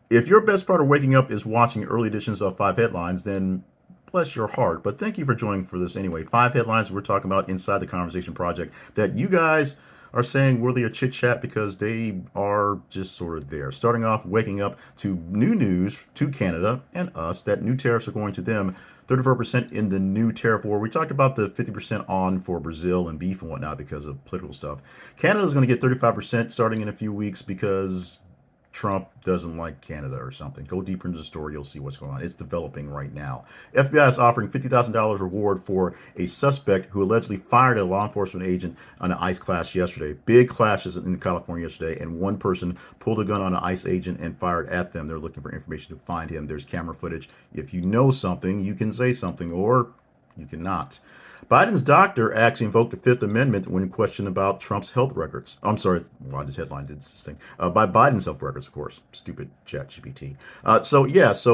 If your best part of waking up is watching early editions of Five Headlines, then bless your heart. But thank you for joining for this anyway. Five Headlines we're talking about inside the Conversation Project that you guys are saying worthy of chit chat because they are just sort of there. Starting off, waking up to new news to Canada and us that new tariffs are going to them. 34% in the new tariff war. We talked about the 50% on for Brazil and beef and whatnot because of political stuff. Canada's going to get 35% starting in a few weeks because Trump doesn't like Canada or something. Go deeper into the story, you'll see what's going on. It's developing right now. FBI is offering $50,000 reward for a suspect who allegedly fired a law enforcement agent on an ICE class yesterday. Big clashes in California yesterday, and one person pulled a gun on an ICE agent and fired at them. They're looking for information to find him. There's camera footage. If you know something, you can say something, or you cannot. Biden's doctor actually invoked the Fifth Amendment when questioned about Trump's health records. I'm sorry, why this headline did this thing. By Biden's health records, of course. Stupid chat GPT. So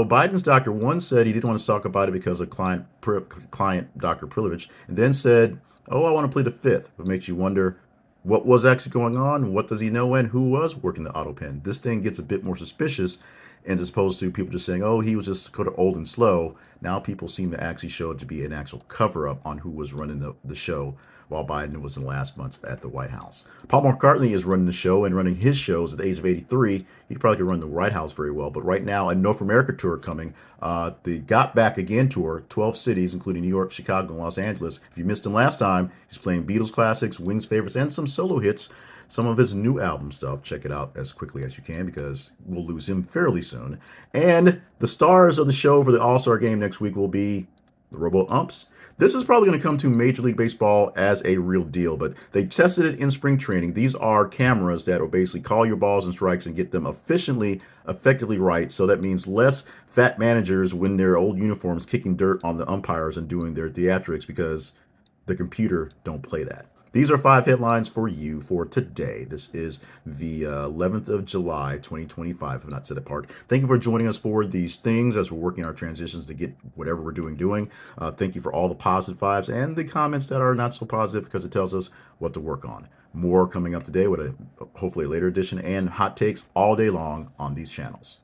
Biden's doctor once said he didn't want to talk about it because of client doctor privilege, and then said, "Oh, I want to plead the Fifth." What makes you wonder what was actually going on, what does he know, and who was working the auto pen. This thing gets a bit more suspicious, and as opposed to people just saying, oh, he was just sort of old and slow, now people seem to actually show it to be an actual cover up on who was running the show while Biden was in the last months at the White House. Paul McCartney is running the show and running his shows at the age of 83. He probably could run the White House very well. But right now, a North America tour coming, the Got Back Again tour, 12 cities, including New York, Chicago, and Los Angeles. If you missed him last time, he's playing Beatles classics, Wings favorites, and some solo hits. Some of his new album stuff. Check it out as quickly as you can because we'll lose him fairly soon. And the stars of the show for the All Star game next week will be the Robo Umps. This is probably going to come to Major League Baseball as a real deal, but they tested it in spring training. These are cameras that will basically call your balls and strikes and get them effectively right. So that means less fat managers when their old uniforms kicking dirt on the umpires and doing their theatrics because the computer don't play that. These are five headlines for you for today. This is the 11th of July, 2025, if I'm not set apart. Thank you for joining us for these things as we're working our transitions to get whatever we're doing. Thank you for all the positive vibes and the comments that are not so positive because it tells us what to work on. More coming up today with hopefully a later edition and hot takes all day long on these channels.